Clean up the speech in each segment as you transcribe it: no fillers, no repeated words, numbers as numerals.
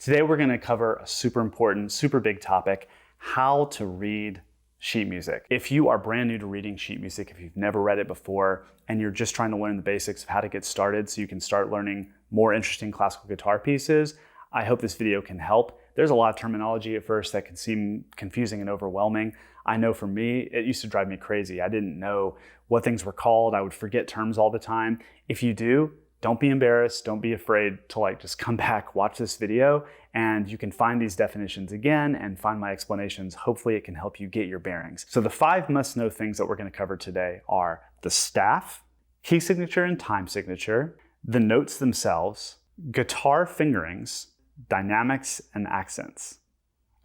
Today we're going to cover a super important, super big topic, how to read sheet music. If you are brand new to reading sheet music, if you've never read it before, and you're just trying to learn the basics of how to get started so you can start learning more interesting classical guitar pieces, I hope this video can help. There's a lot of terminology at first that can seem confusing and overwhelming. I know for me, it used to drive me crazy. I didn't know what things were called. I would forget terms all the time. If you do, don't be embarrassed. Don't be afraid to just come back, watch this video, and you can find these definitions again and find my explanations. Hopefully it can help you get your bearings. So the 5 must-know things that we're going to cover today are the staff, key signature and time signature, the notes themselves, guitar fingerings, dynamics, and accents.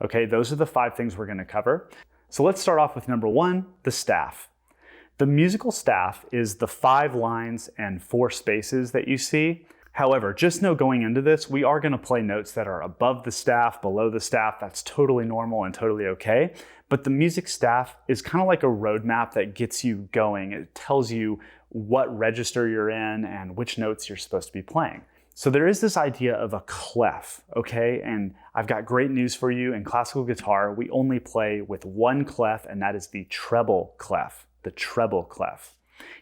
Okay, those are the 5 things we're going to cover. So let's start off with number 1, the staff. The musical staff is the 5 lines and 4 spaces that you see. However, just know going into this, we are going to play notes that are above the staff, below the staff. That's totally normal and totally okay. But the music staff is kind of like a roadmap that gets you going. It tells you what register you're in and which notes you're supposed to be playing. So there is this idea of a clef, okay? And I've got great news for you. In classical guitar, we only play with 1 clef, and that is the treble clef, the treble clef.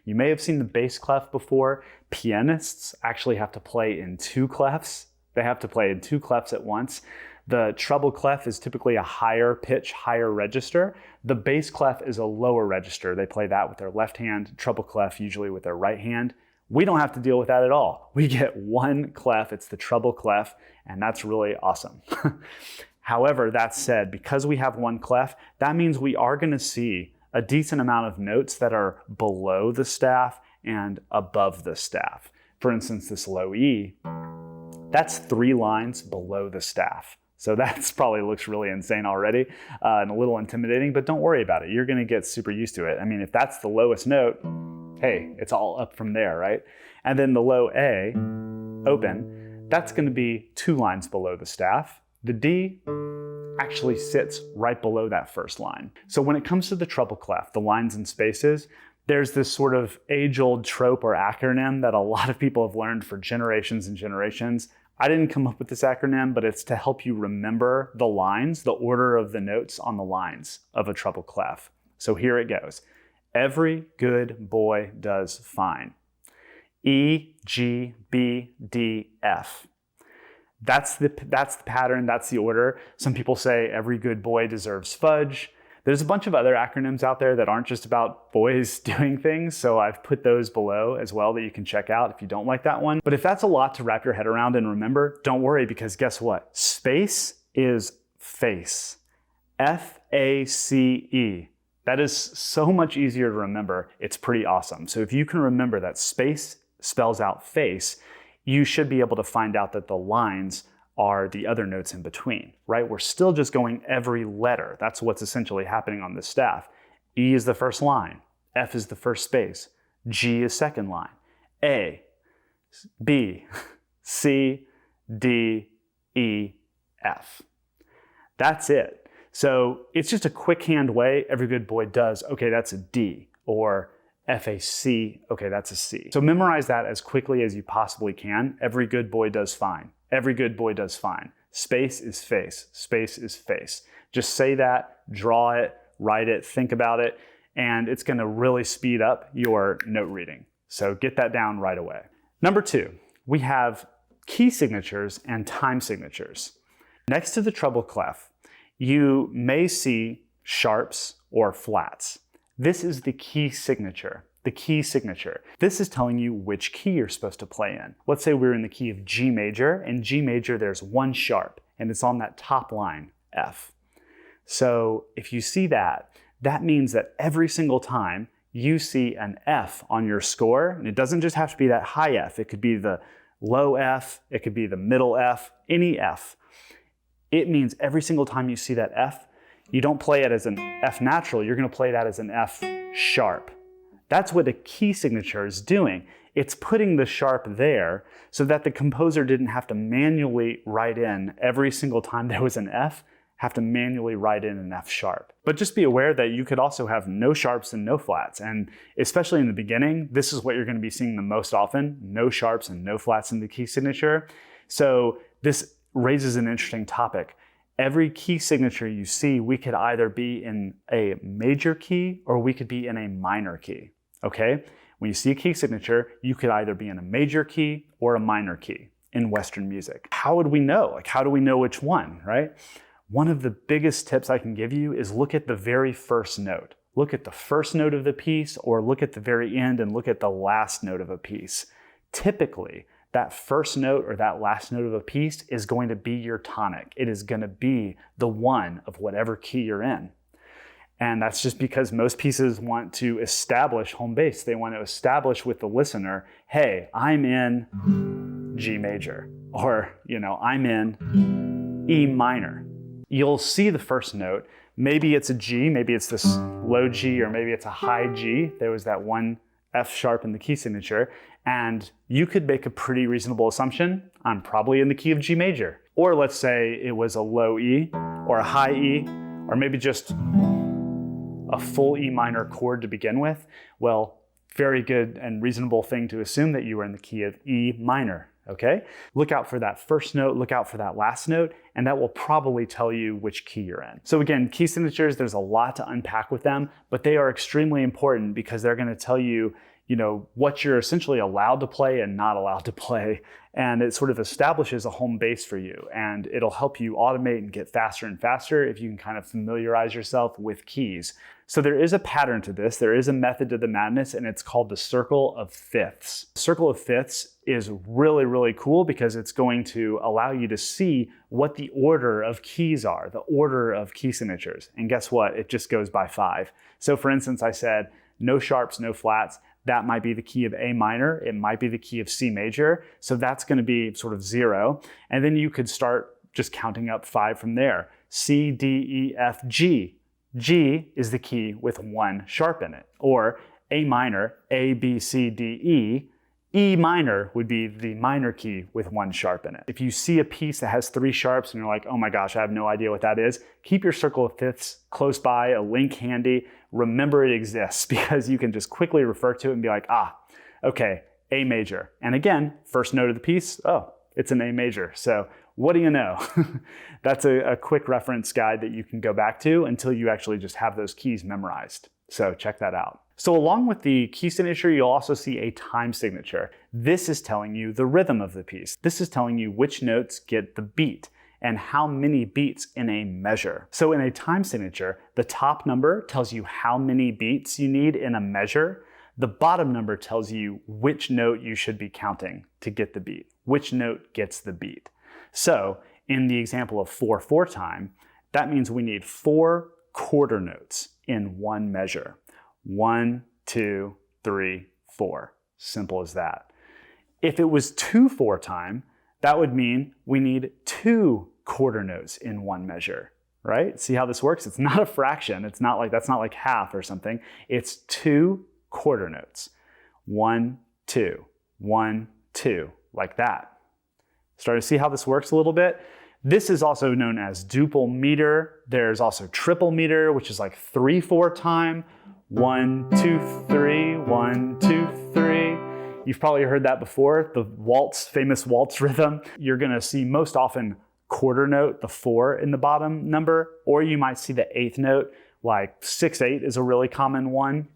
You may have seen the bass clef before. Pianists actually have to play in 2 clefs. They have to play in 2 clefs at once. The treble clef is typically a higher pitch, higher register. The bass clef is a lower register. They play that with their left hand, treble clef usually with their right hand. We don't have to deal with that at all. We get 1 clef, it's the treble clef, and that's really awesome. However, that said, because we have 1 clef, that means we are going to see a decent amount of notes that are below the staff and above the staff. For instance, this low E, that's 3 lines below the staff. So that's probably looks really insane already and a little intimidating, but don't worry about it. You're going to get super used to it. I mean, if that's the lowest note, hey, it's all up from there, right? And then the low A, open, that's going to be 2 lines below the staff. The D actually sits right below that first line. So when it comes to the treble clef, the lines and spaces, there's this sort of age-old trope or acronym that a lot of people have learned for generations and generations. I didn't come up with this acronym, but it's to help you remember the lines, the order of the notes on the lines of a treble clef. So here it goes. Every good boy does fine. E, G, B, D, F. That's the pattern, that's the order. Some people say every good boy deserves fudge. There's a bunch of other acronyms out there that aren't just about boys doing things, so I've put those below as well that you can check out if you don't like that one. But if that's a lot to wrap your head around and remember, don't worry, because guess what? Space is face. F-A-C-E. That is so much easier to remember. It's pretty awesome. So if you can remember that space spells out face, you should be able to find out that the lines are the other notes in between, right? We're still just going every letter. That's what's essentially happening on this staff. E is the first line. F is the first space. G is second line. A, B, C, D, E, F. That's it. So it's just a quick hand way. Every good boy does. Okay, that's a D. Or F-A-C, okay, that's a C. So memorize that as quickly as you possibly can. Every good boy does fine. Every good boy does fine. Space is face. Space is face. Just say that, draw it, write it, think about it, and it's going to really speed up your note reading. So get that down right away. Number 2, we have key signatures and time signatures. Next to the treble clef, you may see sharps or flats. This is the key signature. The key signature. This is telling you which key you're supposed to play in. Let's say we're in the key of G major. In G major, there's 1 sharp, and it's on that top line, F. So if you see that, that means that every single time you see an F on your score, and it doesn't just have to be that high F, it could be the low F, it could be the middle F, any F. It means every single time you see that F, you don't play it as an F natural, you're going to play that as an F sharp. That's what a key signature is doing. It's putting the sharp there so that the composer didn't have to manually write in every single time there was an F, have to manually write in an F sharp. But just be aware that you could also have no sharps and no flats. And especially in the beginning, this is what you're going to be seeing the most often, no sharps and no flats in the key signature. So this raises an interesting topic. Every key signature you see, we could either be in a major key or we could be in a minor key, okay? When you see a key signature, you could either be in a major key or a minor key in Western music. How would we know? Like, how do we know which one, right? One of the biggest tips I can give you is look at the very first note. Look at the first note of the piece, or look at the very end and look at the last note of a piece. Typically, that first note or that last note of a piece is going to be your tonic. It is going to be the one of whatever key you're in. And that's just because most pieces want to establish home base. They want to establish with the listener, hey, I'm in G major, or, I'm in E minor. You'll see the first note. Maybe it's a G, maybe it's this low G, or maybe it's a high G. There was that one F sharp in the key signature. And you could make a pretty reasonable assumption, I'm probably in the key of G major. Or let's say it was a low E, or a high E, or maybe just a full E minor chord to begin with. Well, very good and reasonable thing to assume that you were in the key of E minor, okay? Look out for that first note, look out for that last note, and that will probably tell you which key you're in. So again, key signatures, there's a lot to unpack with them, but they are extremely important because they're gonna tell you, what you're essentially allowed to play and not allowed to play. And it sort of establishes a home base for you, and it'll help you automate and get faster and faster if you can kind of familiarize yourself with keys. So there is a pattern to this, there is a method to the madness, and it's called the circle of fifths. Circle of fifths is really, really cool because it's going to allow you to see what the order of keys are, the order of key signatures. And guess what? It just goes by 5. So for instance, I said, no sharps, no flats. That might be the key of A minor. It might be the key of C major. So that's going to be sort of 0. And then you could start just counting up 5 from there. C, D, E, F, G. G is the key with 1 sharp in it. Or A minor, A, B, C, D, E. E minor would be the minor key with 1 sharp in it. If you see a piece that has 3 sharps and you're like, oh my gosh, I have no idea what that is, keep your circle of fifths close by, a link handy. Remember it exists because you can just quickly refer to it and be like, okay, A major. And again, first note of the piece, oh, it's an A major. So what do you know? That's a quick reference guide that you can go back to until you actually just have those keys memorized. So check that out. So along with the key signature, you'll also see a time signature. This is telling you the rhythm of the piece. This is telling you which notes get the beat and how many beats in a measure. So in a time signature, the top number tells you how many beats you need in a measure. The bottom number tells you which note you should be counting to get the beat, which note gets the beat. So in the example of 4/4 time, that means we need 4 quarter notes in one measure. 1, 2, 3, 4. Simple as that. If it was 2/4 time, that would mean we need 2 quarter notes in one measure, right? See how this works? It's not a fraction. It's not like, that's not like half or something. It's 2 quarter notes. 1, 2, 1, 2, like that. Start to see how this works a little bit? This is also known as duple meter. There's also triple meter, which is like 3/4 time. 1, 2, 3, 1, 2, 3. You've probably heard that before, the waltz, famous waltz rhythm. You're gonna see most often quarter note, the 4 in the bottom number, or you might see the 8th note, like 6/8 is a really common one.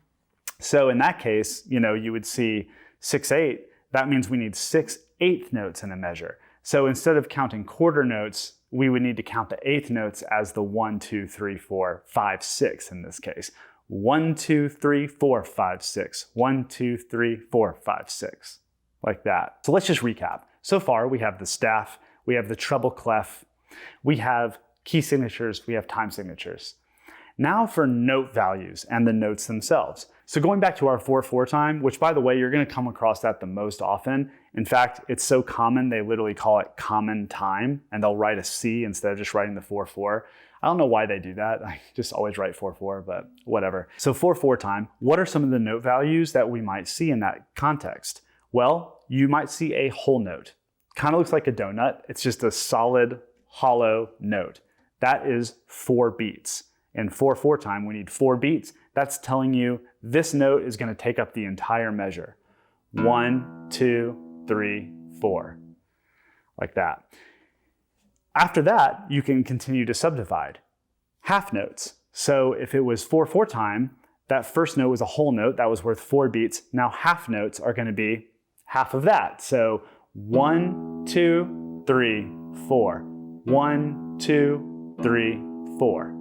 So in that case, you would see 6/8, that means we need 6/8 notes in a measure. So instead of counting quarter notes, we would need to count the 8th notes as the 1, 2, 3, 4, 5, 6 in this case. 1, 2, 3, 4, 5, 6. 1, 2, 3, 4, 5, 6. Like that. So let's just recap. So far, we have the staff, we have the treble clef, we have key signatures, we have time signatures. Now for note values and the notes themselves. So going back to our 4/4 time, which by the way, you're gonna come across that the most often. In fact, it's so common, they literally call it common time, and they'll write a C instead of just writing the 4/4. I don't know why they do that. I just always write 4/4, but whatever. So 4/4 time, what are some of the note values that we might see in that context? Well, you might see a whole note. Kind of looks like a donut. It's just a solid, hollow note. That is 4 beats. In 4/4 time, we need 4 beats. That's telling you this note is gonna take up the entire measure. 1, 2, 3, 4, like that. After that, you can continue to subdivide. Half notes. So if it was 4/4 time, that first note was a whole note that was worth 4 beats. Now half notes are going to be half of that. So 1, 2, 3, 4. 1, 2, 3, 4.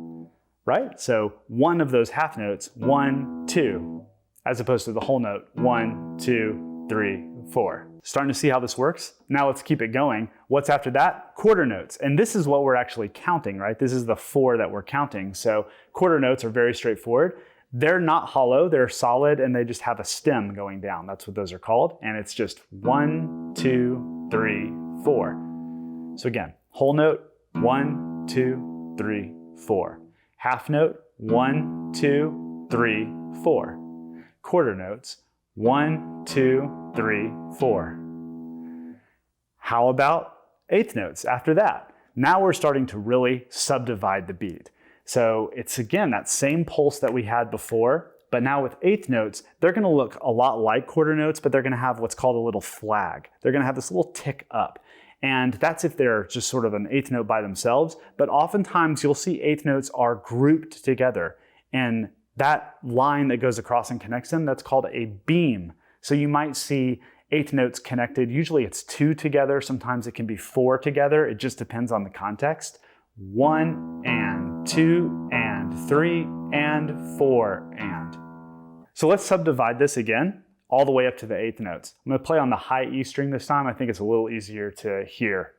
Right? So one of those half notes, 1, 2, as opposed to the whole note, 1, 2, 3, 4. Starting to see how this works? Now let's keep it going. What's after that? Quarter notes. And this is what we're actually counting, right? This is the 4 that we're counting. So quarter notes are very straightforward. They're not hollow, they're solid, and they just have a stem going down. That's what those are called. And it's just 1, 2, 3, 4. So again, whole note, 1, 2, 3, 4. Half note, 1, 2, 3, 4. Quarter notes, 1, 2, 3, 4. How about eighth notes after that? Now we're starting to really subdivide the beat. So it's again that same pulse that we had before, but now with eighth notes, they're going to look a lot like quarter notes, but they're going to have what's called a little flag. They're going to have this little tick up. And that's if they're just sort of an eighth note by themselves. But oftentimes you'll see eighth notes are grouped together. And that line that goes across and connects them, that's called a beam. So you might see eighth notes connected. Usually it's 2 together. Sometimes it can be 4 together. It just depends on the context. 1 and 2 and 3 and 4 and. So let's subdivide this again, all the way up to the eighth notes. I'm going to play on the high E string this time. I think it's a little easier to hear.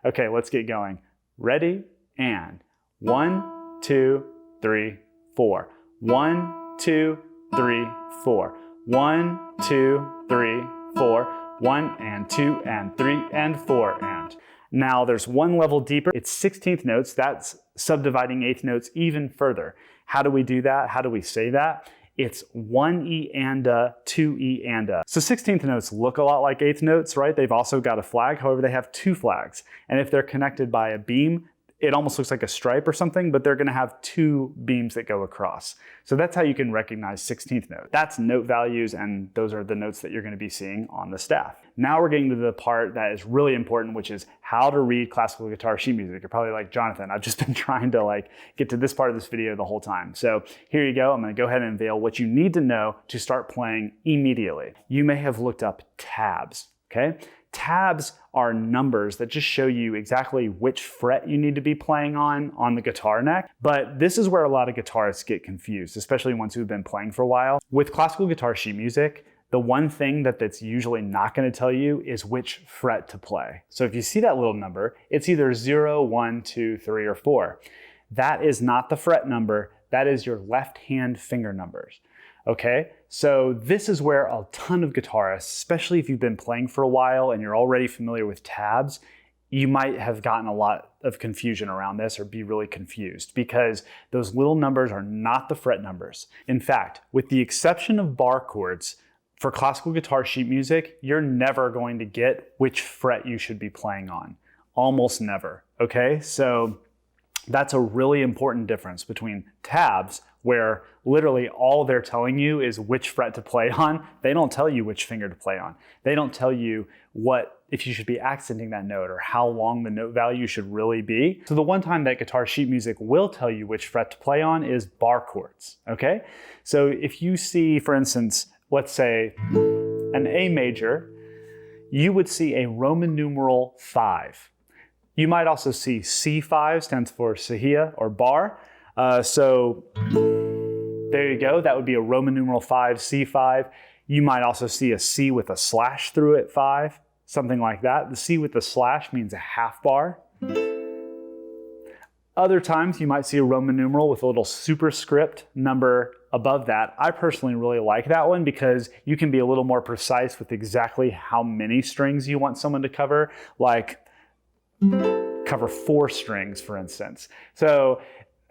Okay, let's get going. Ready? And 1, 2, 3, 4. 1, 2, 3, 4. 1, 2, 3, 4. 1 and 2 and 3 and 4 and. Now there's one level deeper. It's 16th notes. That's subdividing eighth notes even further. How do we do that? How do we say that? It's 1 E and a, 2 E and a. So 16th notes look a lot like eighth notes, right? They've also got a flag. However, they have 2 flags. And if they're connected by a beam, it almost looks like a stripe or something, but they're going to have 2 beams that go across. So that's how you can recognize 16th note. That's note values, and those are the notes that you're going to be seeing on the staff. Now we're getting to the part that is really important, which is how to read classical guitar sheet music. You're probably like, Jonathan, I've just been trying to get to this part of this video the whole time. So here you go. I'm going to go ahead and unveil what you need to know to start playing immediately. You may have looked up tabs, okay? Tabs are numbers that just show you exactly which fret you need to be playing on the guitar neck. But this is where a lot of guitarists get confused, especially ones who've been playing for a while. With classical guitar sheet music, the one thing that's usually not going to tell you is which fret to play. So if you see that little number, it's either 0, 1, 2, 3, or 4. That is not the fret number. That is your left hand finger numbers. Okay, so this is where a ton of guitarists, especially if you've been playing for a while and you're already familiar with tabs, you might have gotten a lot of confusion around this or be really confused because those little numbers are not the fret numbers. In fact, with the exception of bar chords, for classical guitar sheet music, you're never going to get which fret you should be playing on. Almost never, okay? So that's a really important difference between tabs, where literally all they're telling you is which fret to play on. They don't tell you which finger to play on. They don't tell you if you should be accenting that note or how long the note value should really be. So the one time that guitar sheet music will tell you which fret to play on is bar chords, okay? So if you see, for instance, let's say an A major, you would see a Roman numeral 5. You might also see C5, stands for Sahia or bar. So there you go. That would be a Roman numeral 5, C5. You might also see a C with a slash through it, 5, something like that. The C with the slash means a half bar. Other times you might see a Roman numeral with a little superscript number above that. I personally really like that one because you can be a little more precise with exactly how many strings you want someone to cover, like cover 4 strings, for instance. So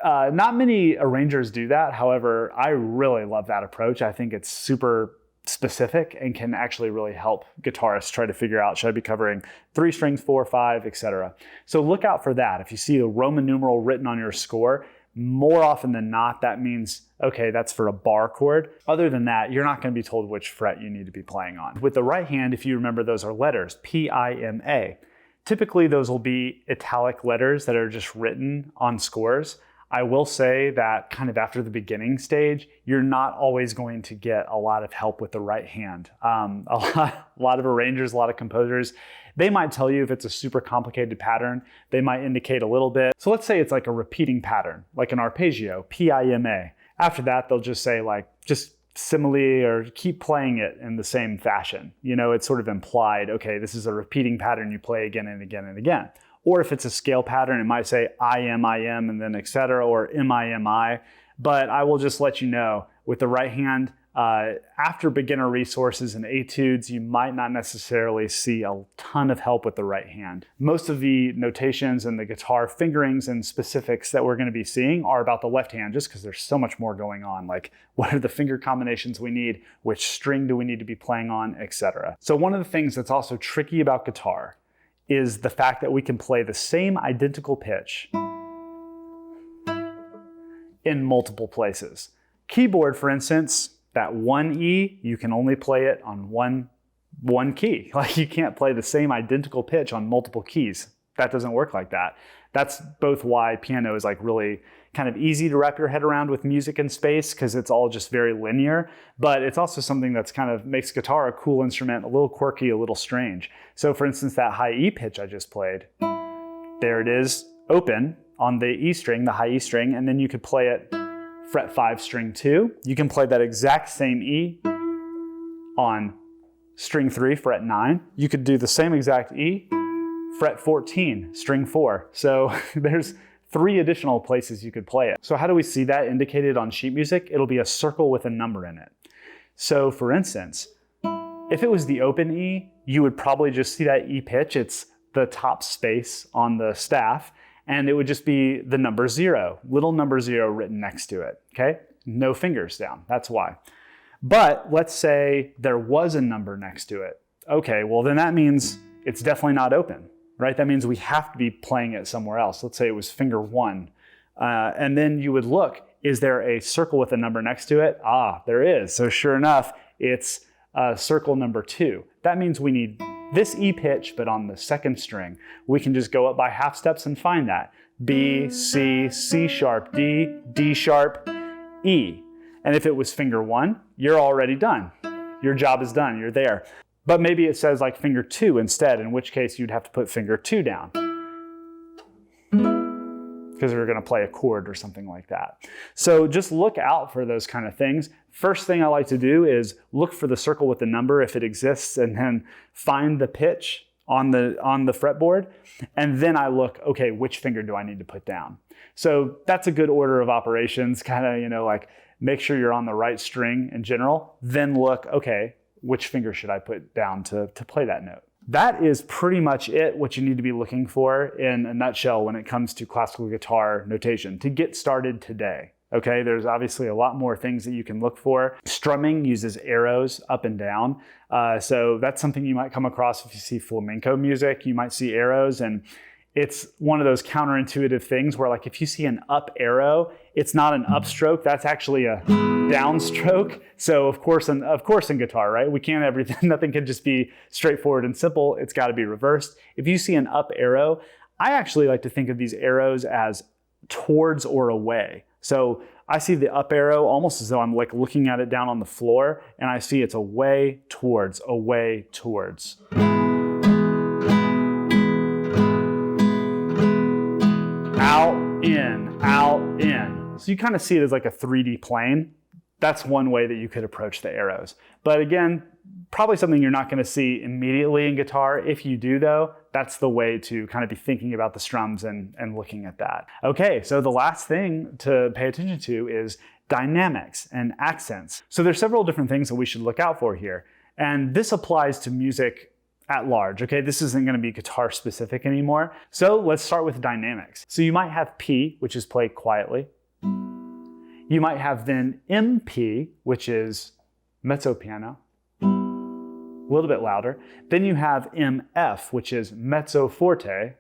not many arrangers do that. However, I really love that approach. I think it's super specific and can actually really help guitarists try to figure out, should I be covering 3 strings, 4, 5, etc. So look out for that. If you see a Roman numeral written on your score, more often than not, that means, okay, that's for a bar chord. Other than that, you're not going to be told which fret you need to be playing on. With the right hand, if you remember, those are letters, P-I-M-A. Typically, those will be italic letters that are just written on scores. I will say that kind of after the beginning stage, you're not always going to get a lot of help with the right hand. A lot of arrangers, a lot of composers, they might tell you if it's a super complicated pattern, they might indicate a little bit. So let's say it's like a repeating pattern, like an arpeggio, PIMA. After that, they'll just say like, just simile or keep playing it in the same fashion. You know, it's sort of implied, okay, this is a repeating pattern you play again and again and again. Or if it's a scale pattern, it might say I am, and then etc. or MI. But I will just let you know, with the right hand, after beginner resources and etudes, you might not necessarily see a ton of help with the right hand. Most of the notations and the guitar fingerings and specifics that we're going to be seeing are about the left hand, just because there's so much more going on. Like, what are the finger combinations we need? Which string do we need to be playing on, etc. So one of the things that's also tricky about guitar is the fact that we can play the same identical pitch in multiple places. Keyboard, for instance, that one E, you can only play it on one key. Like, you can't play the same identical pitch on multiple keys. That doesn't work like that. That's both why piano is like really kind of easy to wrap your head around with music and space, because it's all just very linear, but it's also something that's kind of makes guitar a cool instrument, a little quirky, a little strange. So for instance, that high E pitch I just played, there it is, open on the E string, the high E string, and then you could play it fret 5, string 2. You can play that exact same E on string 3, fret 9. You could do the same exact E, fret 14, string 4. So there's 3 additional places you could play it. So how do we see that indicated on sheet music? It'll be a circle with a number in it. So for instance, if it was the open E, you would probably just see that E pitch. It's the top space on the staff, and it would just be the number 0, little number 0 written next to it, okay? No fingers down, that's why. But let's say there was a number next to it. Okay, well then that means it's definitely not open, right? That means we have to be playing it somewhere else. Let's say it was finger 1. And then you would look, is there a circle with a number next to it? Ah, there is. So sure enough, it's circle number 2. That means we need this E pitch, but on the second string. We can just go up by half steps and find that. B, C, C sharp, D, D sharp, E. And if it was finger 1, you're already done. Your job is done, you're there. But maybe it says like finger 2 instead, in which case you'd have to put finger 2 down, because we're going to play a chord or something like that. So just look out for those kind of things. First thing I like to do is look for the circle with the number if it exists, and then find the pitch on the fretboard. And then I look, okay, which finger do I need to put down? So that's a good order of operations, kind of, you know, like make sure you're on the right string in general. Then look, okay, which finger should I put down to play that note? That is pretty much it, what you need to be looking for in a nutshell when it comes to classical guitar notation to get started today. Okay, there's obviously a lot more things that you can look for. Strumming uses arrows up and down. So that's something you might come across if you see flamenco music. You might see arrows, and it's one of those counterintuitive things where, like, if you see an up arrow, it's not an upstroke, that's actually a downstroke. So of course in guitar, right? We can't nothing can just be straightforward and simple. It's got to be reversed. If you see an up arrow, I actually like to think of these arrows as towards or away. So I see the up arrow almost as though I'm like looking at it down on the floor, and I see it's away, towards, away, towards. Out, in. So you kind of see it as like a 3D plane. That's one way that you could approach the arrows. But again, probably something you're not going to see immediately in guitar. If you do though, that's the way to kind of be thinking about the strums and looking at that. Okay, so the last thing to pay attention to is dynamics and accents. So there's several different things that we should look out for here. And this applies to music at large, okay? This isn't gonna be guitar specific anymore. So let's start with dynamics. So you might have P, which is played quietly. You might have then MP, which is mezzo piano, a little bit louder. Then you have MF, which is mezzo forte.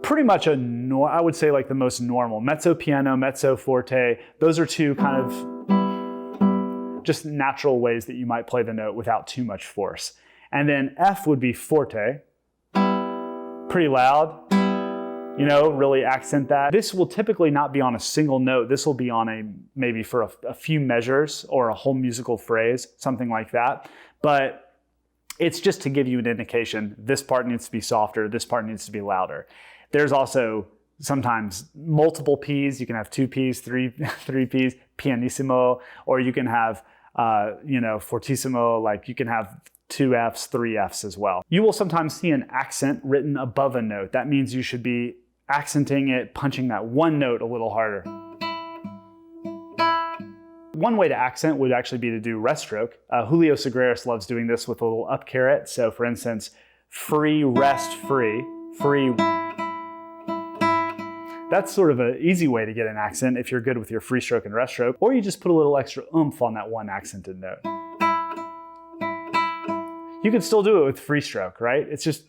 Pretty much I would say like the most normal. Mezzo piano, mezzo forte, those are two kind of just natural ways that you might play the note without too much force. And then F would be forte. pretty loud, you know, really accent that. This will typically not be on a single note. This will be on maybe for a few measures or a whole musical phrase, something like that. But it's just to give you an indication, this part needs to be softer, this part needs to be louder. There's also sometimes multiple Ps. You can have 2 Ps, 3 Ps, pianissimo, or you can have, you know, fortissimo, like you can have 2 Fs, 3 Fs as well. You will sometimes see an accent written above a note. That means you should be accenting it, punching that one note a little harder. One way to accent would actually be to do rest stroke. Julio Segreras loves doing this with a little up caret. So for instance, free, rest, free, free. That's sort of an easy way to get an accent if you're good with your free stroke and rest stroke, or you just put a little extra oomph on that one accented note. You can still do it with free stroke, right? It's just,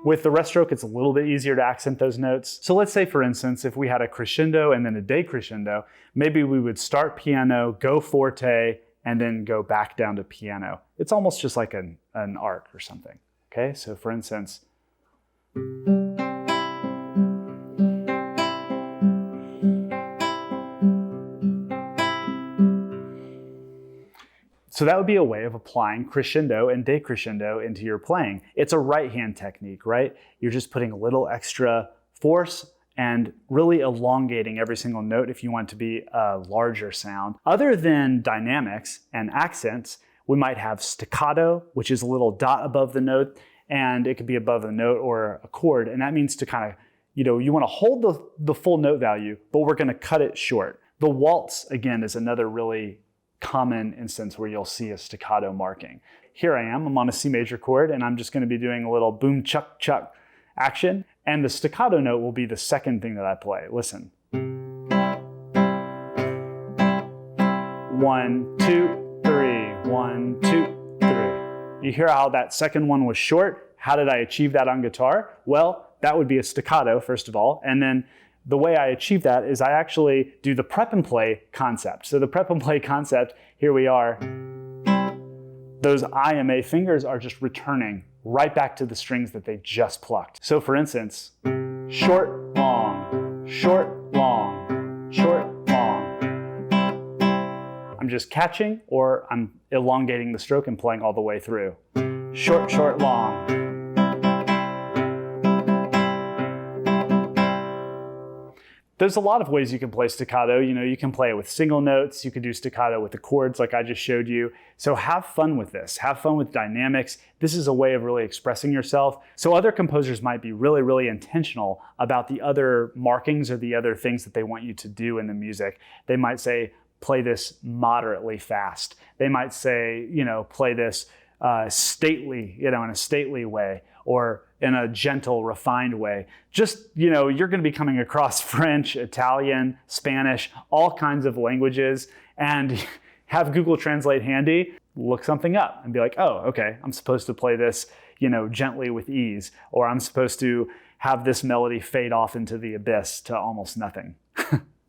with the rest stroke, it's a little bit easier to accent those notes. So let's say, for instance, if we had a crescendo and then a decrescendo, maybe we would start piano, go forte, and then go back down to piano. It's almost just like an arc or something, okay? So for instance, so that would be a way of applying crescendo and decrescendo into your playing. It's a right hand technique, right? You're just putting a little extra force and really elongating every single note if you want to be a larger sound. Other than dynamics and accents, we might have staccato, which is a little dot above the note, and it could be above the note or a chord. And that means to kind of, you know, you want to hold the full note value, but we're going to cut it short. The waltz, again, is another really common instance where you'll see a staccato marking. Here I am, I'm on a C major chord, and I'm just going to be doing a little boom, chuck, chuck action. And the staccato note will be the second thing that I play. Listen. 1, 2, 3, 1, 2, 3. You hear how that second one was short? How did I achieve that on guitar? Well, that would be a staccato, first of all. And then the way I achieve that is I actually do the prep and play concept. So the prep and play concept, here we are. Those IMA fingers are just returning right back to the strings that they just plucked. So for instance, short, long, short, long, short, long. I'm just catching, or I'm elongating the stroke and playing all the way through. Short, short, long. There's a lot of ways you can play staccato. You know, you can play it with single notes. You can do staccato with the chords like I just showed you. So have fun with this. Have fun with dynamics. This is a way of really expressing yourself. So other composers might be really, really intentional about the other markings or the other things that they want you to do in the music. They might say, play this moderately fast. They might say, you know, play this stately, you know, in a stately way, or in a gentle, refined way. Just, you know, you're going to be coming across French, Italian, Spanish, all kinds of languages, and have Google Translate handy, look something up and be like, oh, okay, I'm supposed to play this, you know, gently with ease, or I'm supposed to have this melody fade off into the abyss to almost nothing.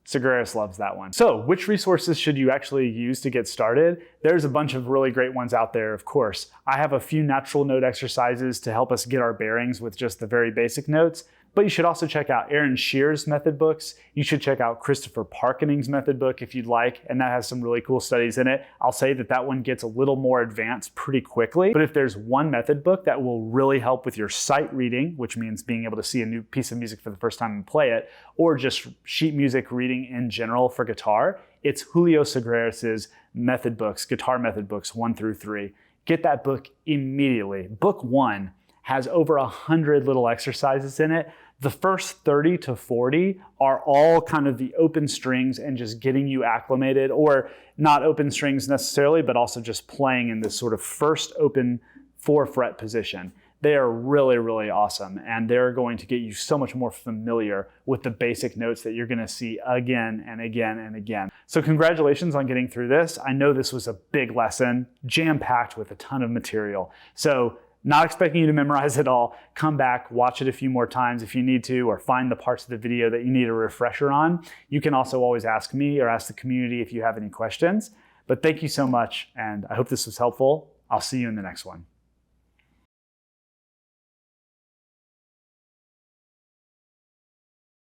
Segreras loves that one. So which resources should you actually use to get started? There's a bunch of really great ones out there, of course. I have a few natural note exercises to help us get our bearings with just the very basic notes. But you should also check out Aaron Shear's method books. You should check out Christopher Parkening's method book if you'd like, and that has some really cool studies in it. I'll say that that one gets a little more advanced pretty quickly, but if there's one method book that will really help with your sight reading, which means being able to see a new piece of music for the first time and play it, or just sheet music reading in general for guitar, it's Julio Segreras' method books, guitar method books 1 through 3. Get that book immediately. Book 1 has over 100 little exercises in it. The first 30 to 40 are all kind of the open strings and just getting you acclimated, or not open strings necessarily, but also just playing in this sort of first open 4-fret position. They are really, really awesome, and they're going to get you so much more familiar with the basic notes that you're going to see again and again and again. So congratulations on getting through this. I know this was a big lesson, jam-packed with a ton of material. So not expecting you to memorize it all. Come back, watch it a few more times if you need to, or find the parts of the video that you need a refresher on. You can also always ask me or ask the community if you have any questions. But thank you so much, and I hope this was helpful. I'll see you in the next one.